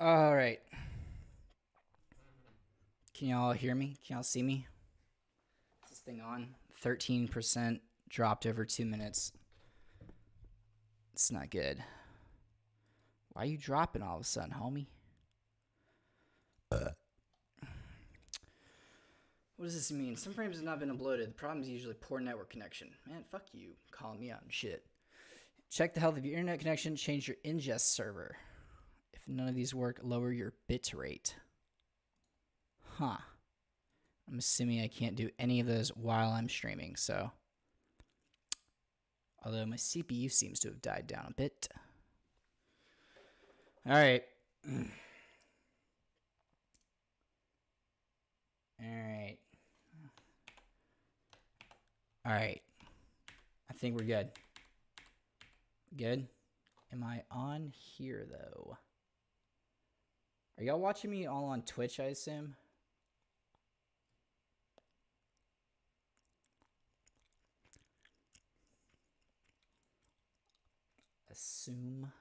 All right. Can y'all hear me? Can y'all see me? Is this thing on? 13% dropped over 2 minutes. It's not good. Why are you dropping all of a sudden, homie? What does this mean? Some frames have not been uploaded. The problem is usually poor network connection. Man, fuck you. Calling me out and shit. Check the health of your internet connection. Change your ingest server. If none of these work, lower your bit rate. Huh. I'm assuming I can't do any of those while I'm streaming, so. Although my CPU seems to have died down a bit. All right. All right. I think we're good. Good? Am I on here, though? Are y'all watching me all on Twitch, I assume? Assume.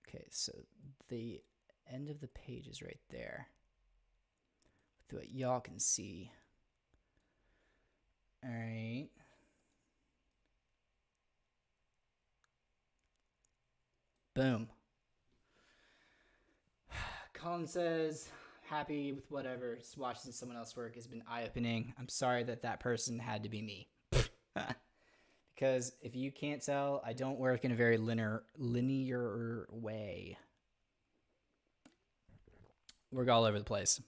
Okay, so the end of the page is right there. With what y'all can see. All right. Boom. Colin says, happy with whatever. Just watching someone else work has been eye-opening. I'm sorry that person had to be me. Because if you can't tell, I don't work in a very linear way. Work all over the place.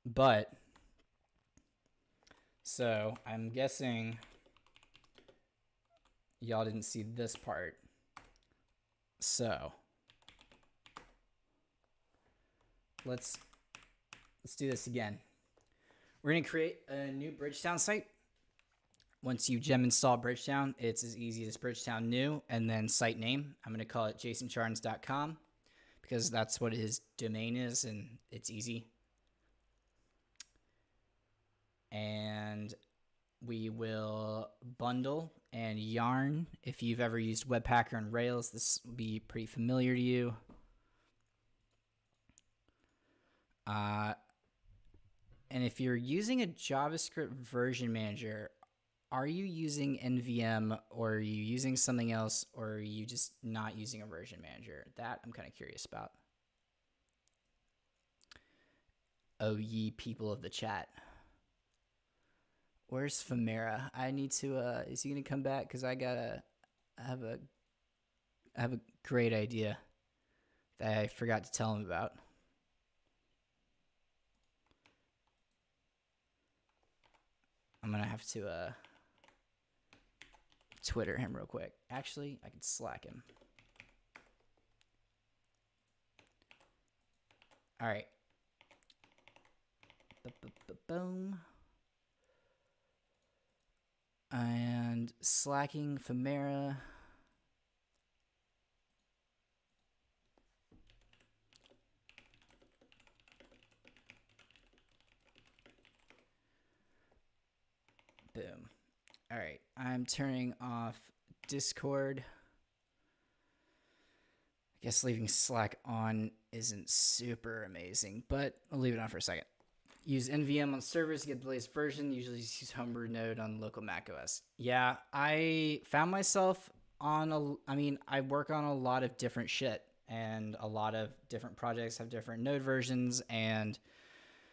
But, so I'm guessing y'all didn't see this part. So let's do this again. We're going to create a new Bridgetown site. Once you gem install Bridgetown, it's as easy as Bridgetown new and then site name. I'm going to call it jasoncharns.com because that's what his domain is and it's easy. And we will bundle and yarn. If you've ever used Webpacker and Rails, this will be pretty familiar to you. And if you're using a JavaScript version manager, are you using NVM or are you using something else or are you just not using a version manager? That I'm kind of curious about. Oh, ye people of the chat. Where's Famera? I need to, is he going to come back? Because I have a great idea that I forgot to tell him about. I'm going to have to, Twitter him real quick. Actually, I can Slack him. All right. Boom. And slacking Famera. Boom. All right. I'm turning off Discord. I guess leaving Slack on isn't super amazing, but I'll leave it on for a second. Use NVM on servers to get the latest version. Usually use Homebrew Node on local macOS. Yeah, I found myself on I work on a lot of different shit, and a lot of different projects have different Node versions, and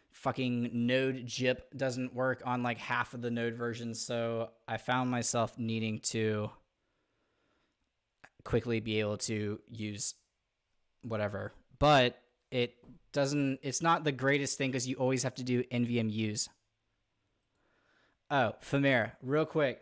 fucking Node JIP doesn't work on like half of the Node versions. So I found myself needing to quickly be able to use whatever, but it's not the greatest thing because you always have to do NVM use. Oh, Famera, real quick.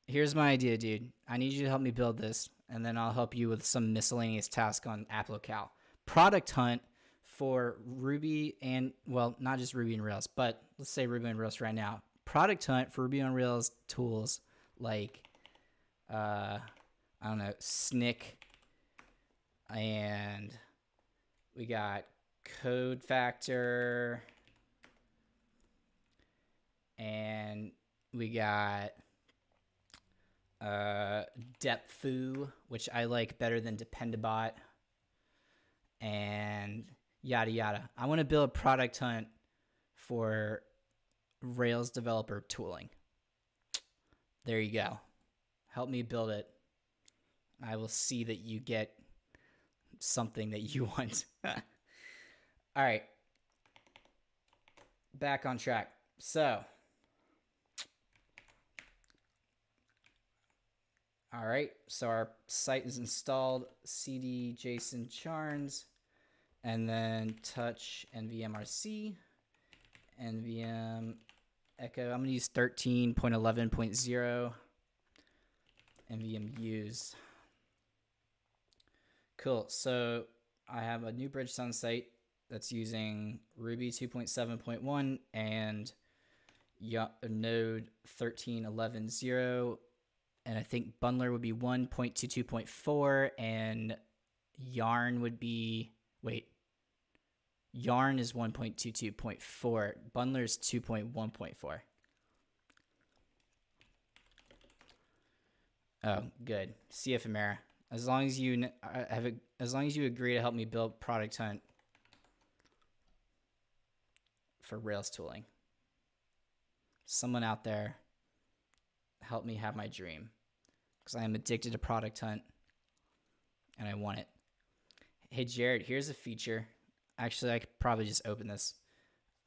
Here's my idea, dude. I need you to help me build this, and then I'll help you with some miscellaneous task on AppLocale. Product hunt for Ruby and, well, not just Ruby and Rails, but let's say Ruby and Rails right now. Product hunt for Ruby on Rails tools like, I don't know, Snick, and we got Code Factor, and we got Deptfoo, which I like better than Dependabot, and yada yada. I want to build a product hunt for Rails developer tooling. There you go. Help me build it. I will see that you get something that you want. All right. Back on track. So, all right. So our site is installed. CD JSON charns, and then touch nvmrc, nvm echo. I'm going to use 13.11.0. nvm use. Cool. So I have a new Bridgetown site that's using Ruby 2.7.1 and Node 13.11.0. And I think Bundler would be 1.22.4 and Yarn would be, Yarn is 1.22.4. Bundler is 2.1.4. Oh, good. CFMera. As long as you as long as you agree to help me build Product Hunt for Rails tooling. Someone out there, help me have my dream, because I am addicted to Product Hunt and I want it. Hey Jared, here's a feature. Actually, I could probably just open this.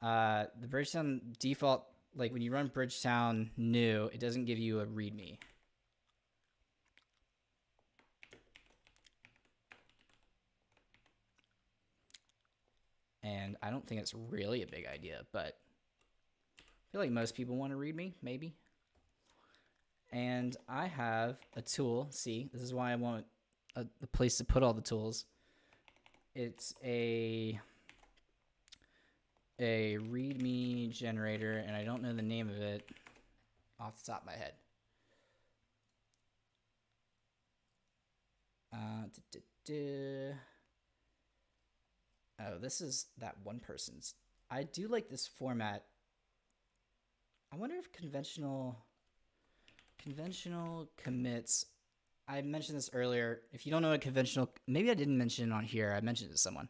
The Bridgetown default, like when you run Bridgetown new, it doesn't give you a README. And I don't think it's really a big idea, but I feel like most people want to read me, maybe. And I have a tool. See, this is why I want a place to put all the tools. It's a README generator, and I don't know the name of it off the top of my head. Oh, this is that one person's. I do like this format. I wonder if conventional commits. I mentioned this earlier. If you don't know what conventional, maybe I didn't mention it on here. I mentioned it to someone.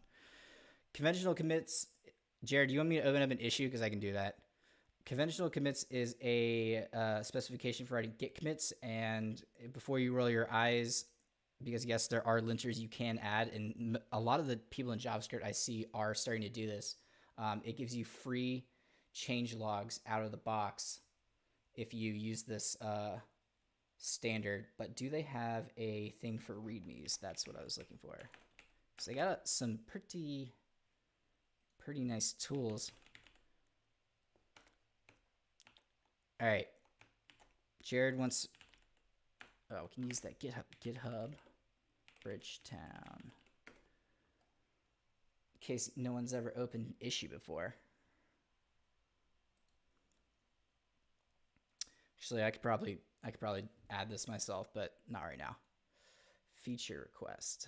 Conventional commits. Jared, do you want me to open up an issue? Because I can do that. Conventional commits is a specification for writing Git commits. And before you roll your eyes, because yes, there are linters you can add, and a lot of the people in JavaScript I see are starting to do this. It gives you free change logs out of the box if you use this standard. But do they have a thing for READMEs? That's what I was looking for. So they got some pretty nice tools. All right, Jared wants. Oh, we can use that GitHub Bridgetown. In case no one's ever opened issue before. Actually, I could probably add this myself, but not right now. Feature request.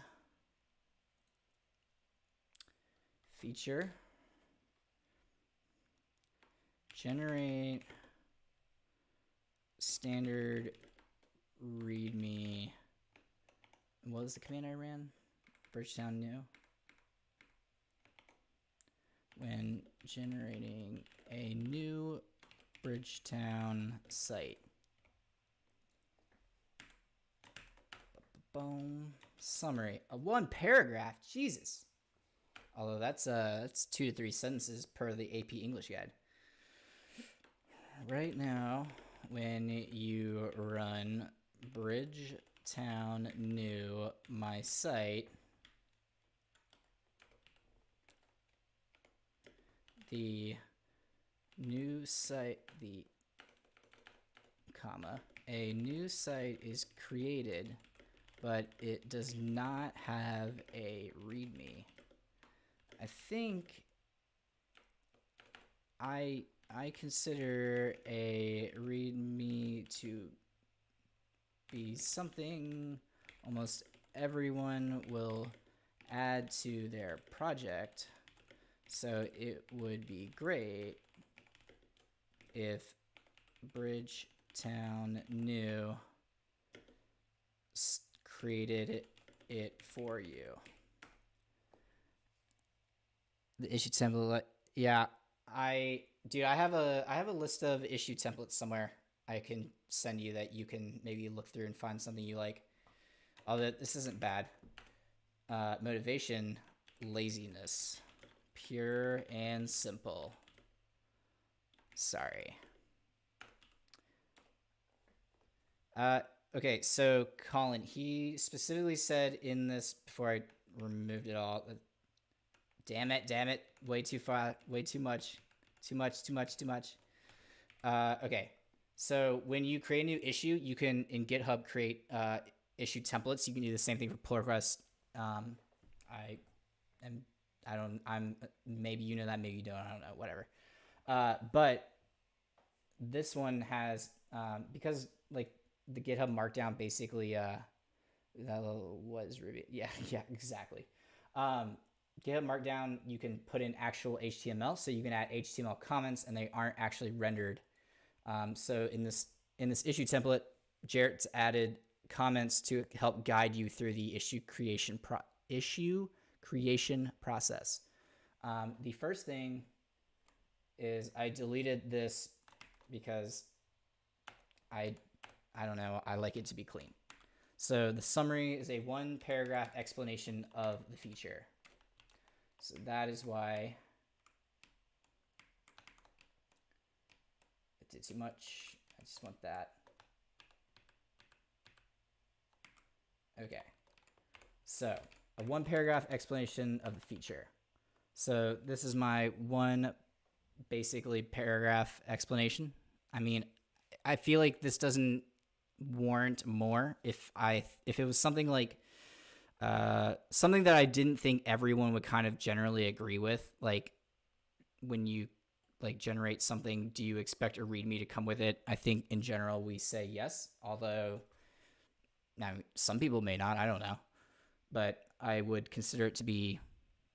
Feature. Generate standard README. What was the command I ran? Bridgetown new. When generating a new Bridgetown site. Boom. Summary. A one paragraph. Jesus. Although that's 2 to 3 sentences per the AP English guide. Right now, when you run Bridgetown new my site, the new site, a new site is created, but it does not have a README. I think I consider a README to be something almost everyone will add to their project. So it would be great if Bridgetown new created it for you. The issue template. Yeah, I have a list of issue templates somewhere I can send you that you can maybe look through and find something you like. Although this isn't bad. Motivation, laziness, pure and simple. Sorry. Okay, so Colin, he specifically said in this, before I removed it all, damn it, way too far, way too much. Okay, so when you create a new issue, you can, in GitHub, create issue templates. You can do the same thing for pull requests. Maybe you know that, maybe you don't, I don't know, whatever. But this one has, because like the GitHub Markdown basically, that was Ruby. Yeah, exactly. GitHub Markdown, you can put in actual HTML, so you can add HTML comments, and they aren't actually rendered. So in this issue template, Jarrett's added comments to help guide you through the issue creation process. The first thing is I deleted this because I don't know, I like it to be clean. So the summary is a 1-paragraph explanation of the feature. So that is why it did too much. I just want that. Okay. So a 1-paragraph explanation of the feature. So this is my one basically paragraph explanation. I mean, I feel like this doesn't warrant more. If it was something like something that I didn't think everyone would kind of generally agree with, like when you like generate something, do you expect a README to come with it? I think in general we say yes, although now some people may not, I don't know, but I would consider it to be,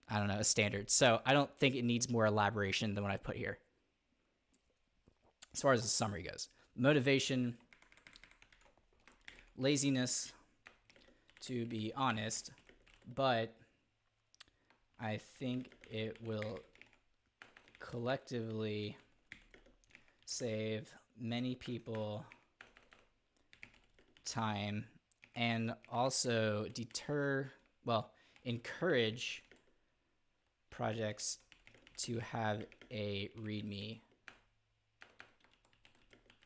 I don't know, a standard. So I don't think it needs more elaboration than what I put here. As far as the summary goes, motivation, laziness, to be honest, but I think it will collectively save many people time and also encourage projects to have a README,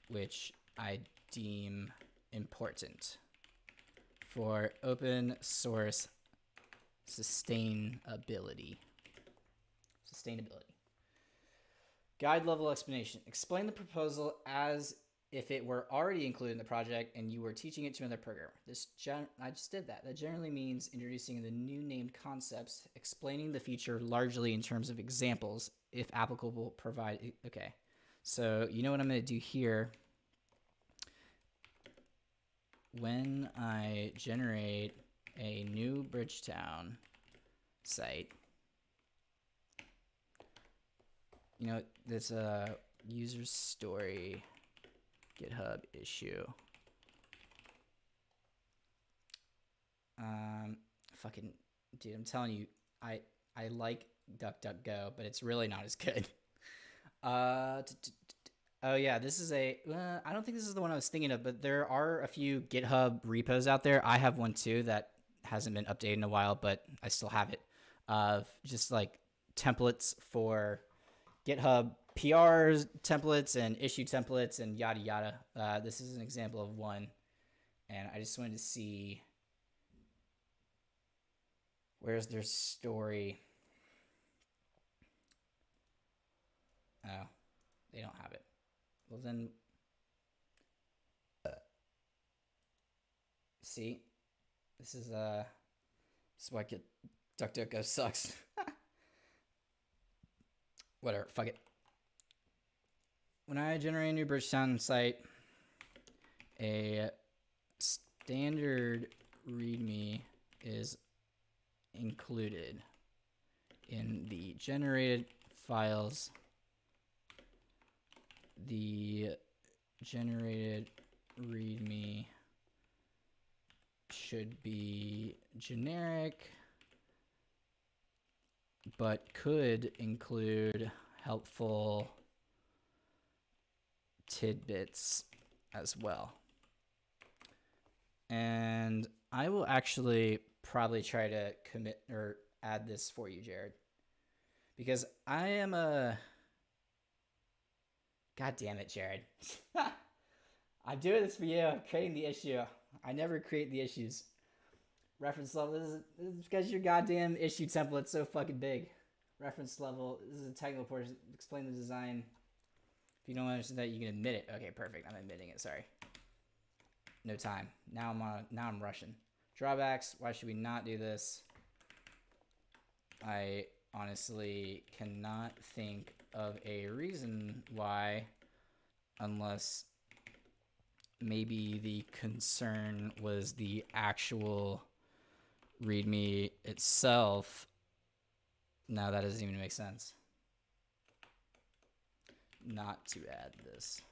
which I deem important for open source sustainability. Guide level explanation. Explain the proposal as if it were already included in the project and you were teaching it to another programmer. I just did that. That generally means introducing the new named concepts, explaining the feature largely in terms of examples, if applicable, provide. Okay. So you know what I'm going to do here? When I generate a new Bridgetown site, you know, there's a user story GitHub issue. Fucking dude, I'm telling you, I like DuckDuckGo, but it's really not as good. Oh yeah, this is I don't think this is the one I was thinking of, but there are a few GitHub repos out there. I have one too that hasn't been updated in a while, but I still have it. Just like templates for GitHub PRs, templates, and issue templates, and yada yada. This is an example of one, and I just wanted to see where's their story. Oh, they don't have it. Well then, see, this is why DuckDuckGo sucks. Whatever, fuck it. When I generate a new Bridgetown site, a standard README is included in the generated files. The generated README should be generic, but could include helpful tidbits as well. And I will actually probably try to commit or add this for you, Jared, because I am a... God damn it, Jared. I'm doing this for you. I'm creating the issue. I never create the issues. Reference level. This is because your goddamn issue template's so fucking big. Reference level. This is a technical portion. Explain the design. If you don't understand that, you can admit it. Okay, perfect. I'm admitting it. Sorry. No time. Now I'm rushing. Drawbacks. Why should we not do this? I honestly cannot think of a reason why, unless maybe the concern was the actual README itself. No, that doesn't even make sense. Not to add this.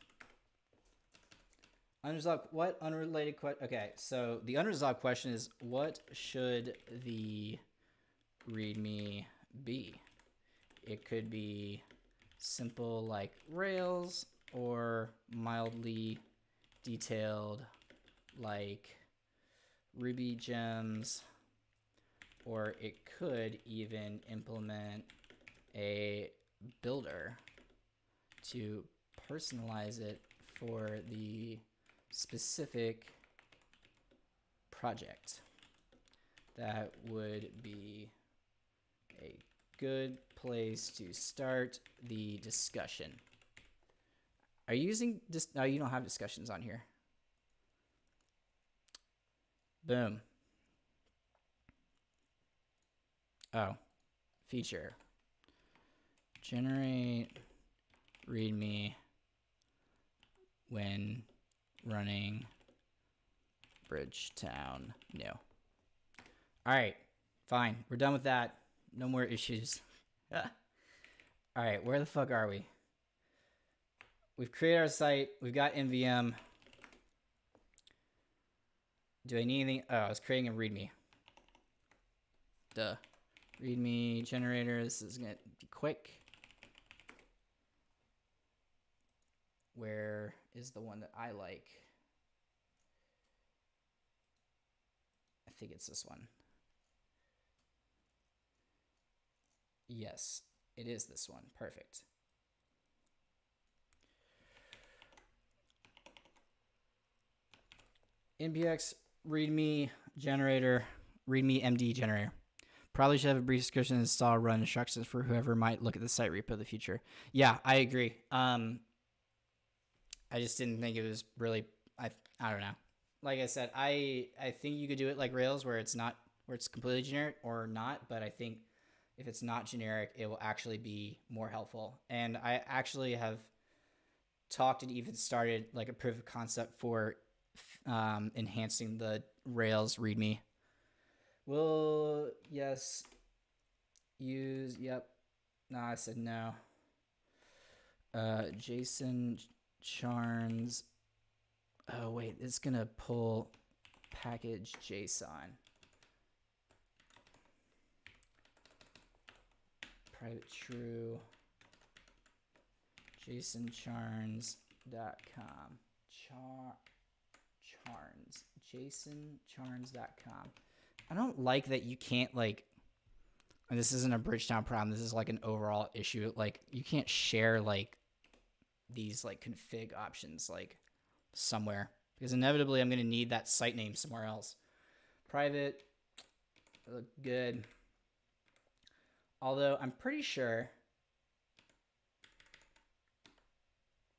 Unresolved, what unrelated question? Okay, so the unresolved question is, what should the README be? It could be simple like Rails, or mildly detailed like Ruby gems, or it could even implement a builder to personalize it for the specific project. That would be a good place to start the discussion. Are you using this? No, you don't have discussions on here. Boom. Oh, feature. Generate README when running Bridgetown new. All right, fine. We're done with that. No more issues. All right, where the fuck are we? We've created our site. We've got MVM. Do I need anything? Oh, I was creating a README. Duh. README generator. This is going to be quick. Where is the one that I like? I think it's this one. Yes, it is this one. Perfect. NPX README generator, README MD generator. Probably should have a brief description, install, run instructions for whoever might look at the site repo in the future. Yeah, I agree. I just didn't think it was really. I don't know. Like I said, I think you could do it like Rails, where it's completely generic or not. But I think if it's not generic, it will actually be more helpful. And I actually have talked and even started like a proof of concept for enhancing the Rails README. Will yes use yep. No, I said no. Jason Charnes. Oh wait, it's gonna pull package JSON. Private true. JasonCharnes.com. Charnes. JasonCharnes.com. I don't like that you can't like. And this isn't a Bridgetown problem. This is like an overall issue. Like you can't share like these like config options like somewhere, because inevitably I'm going to need that site name somewhere else. Private, look good. Although I'm pretty sure,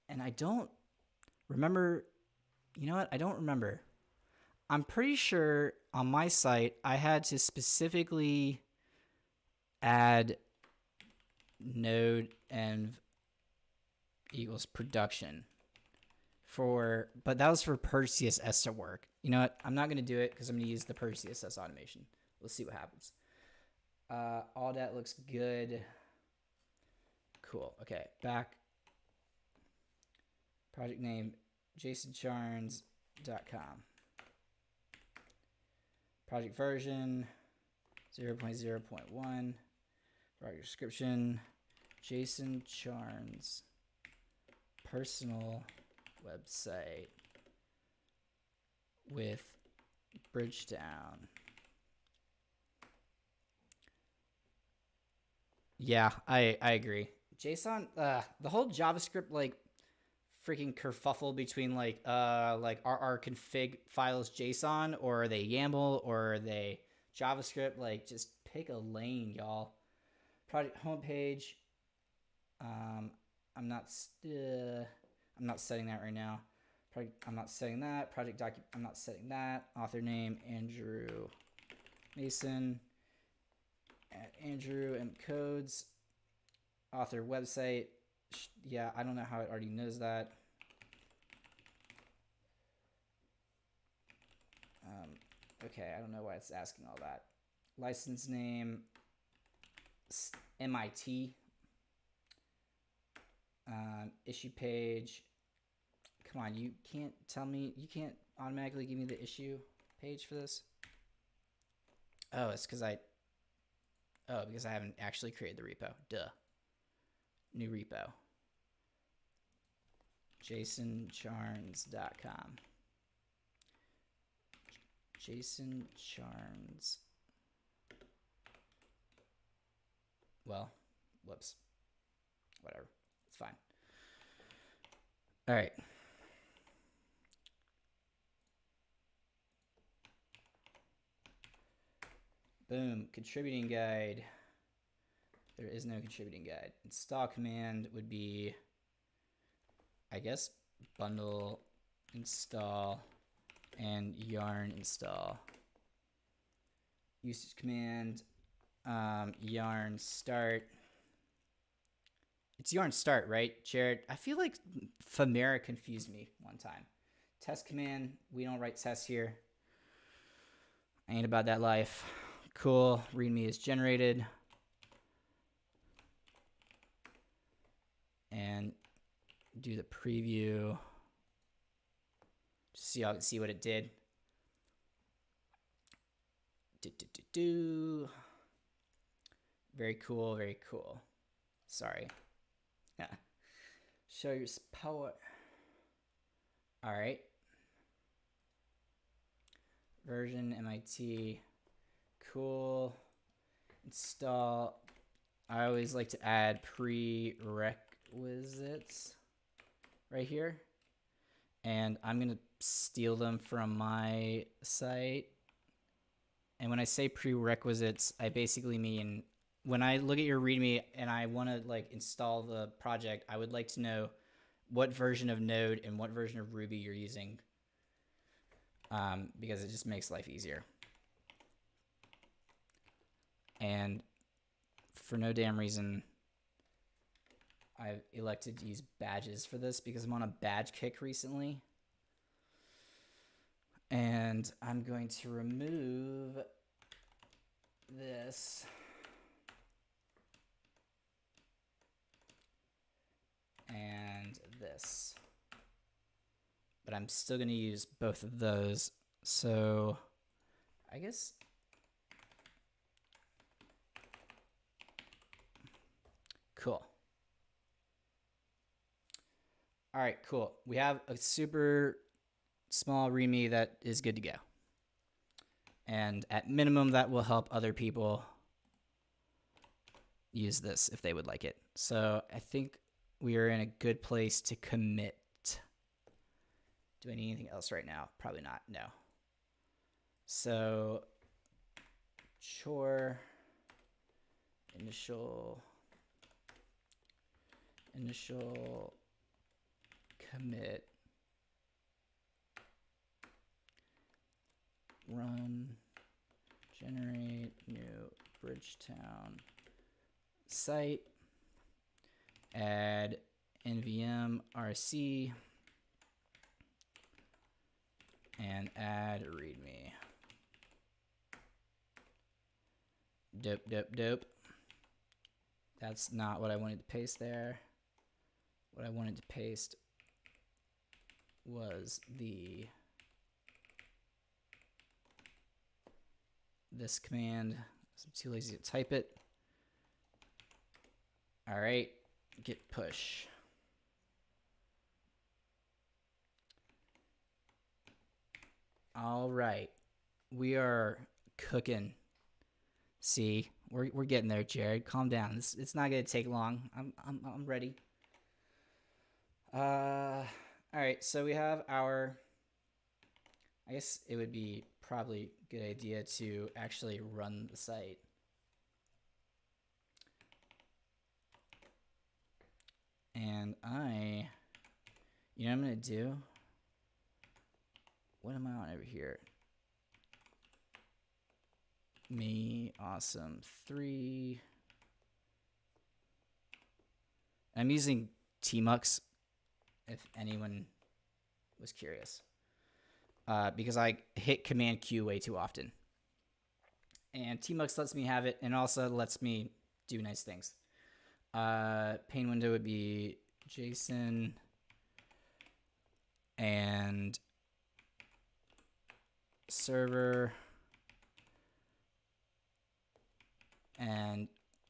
and I don't remember, you know what? I don't remember. I'm pretty sure on my site I had to specifically add node env equals production for, but that was for Purge CSS to work. You know what? I'm not going to do it because I'm going to use the Purge CSS automation. Let's see what happens. All that looks good. Cool. Okay, back. Project name, JasonCharnes.com. Project version 0.0.1. Project description. Jason Charnes personal website with Bridgetown. Yeah, I agree. JSON, the whole JavaScript like freaking kerfuffle between like are our config files JSON or are they YAML or are they JavaScript? Like just pick a lane, y'all. Project homepage. I'm not setting that right now. I'm not setting that. Project document. I'm not setting that. Author name Andrew Mason. At Andrew M Codes. Author website. Yeah, I don't know how it already knows that. Okay, I don't know why it's asking all that. License name MIT. Issue page. Come on, you can't tell me, you can't automatically give me the issue page for this. Oh, it's because because I haven't actually created the repo. Duh. New repo. JasonCharnes.com. Jason Charnes. Well, whoops. Whatever. It's fine. All right. Boom. Contributing guide. There is no contributing guide. Install command would be, I guess, bundle install and yarn install. Usage command, yarn start. It's yarn start, right, Jared? I feel like Femera confused me one time. Test command, we don't write tests here. I ain't about that life. Cool, readme is generated. And do the preview. Just so y'all can see what it did. Very cool, very cool. Sorry. Show your power. All right. Version MIT. Cool. Install. I always like to add prerequisites right here. And I'm going to steal them from my site. And when I say prerequisites, I basically mean when I look at your README and I want to like install the project, I would like to know what version of Node and what version of Ruby you're using, because it just makes life easier. And for no damn reason, I've elected to use badges for this because I'm on a badge kick recently. And I'm going to remove this. And this. But I'm still going to use both of those. So I guess cool. All right, cool. We have a super small README that is good to go. And at minimum, that will help other people use this if they would like it. So I think we are in a good place to commit. Do I need anything else right now? Probably not, no. So chore initial commit run generate new Bridgetown site, add nvm rc, and add readme. Dope. That's not what I wanted to paste there. What I wanted to paste was the this command. I'm too lazy to type it. All right, git push. All right, we are cooking. See, we're getting there, Jared. Calm down. It's not gonna take long. I'm ready. All right, so we have our. I guess it would be probably a good idea to actually run the site. And you know what I'm gonna do? What am I on over here? Me, awesome 3. I'm using Tmux, if anyone was curious, because I hit Command Q way too often. And Tmux lets me have it, and also lets me do nice things. Pane window would be JSON and server, and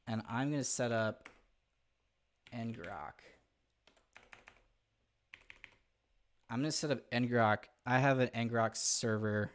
I'm gonna set up ngrok. I'm gonna set up ngrok. I have an ngrok server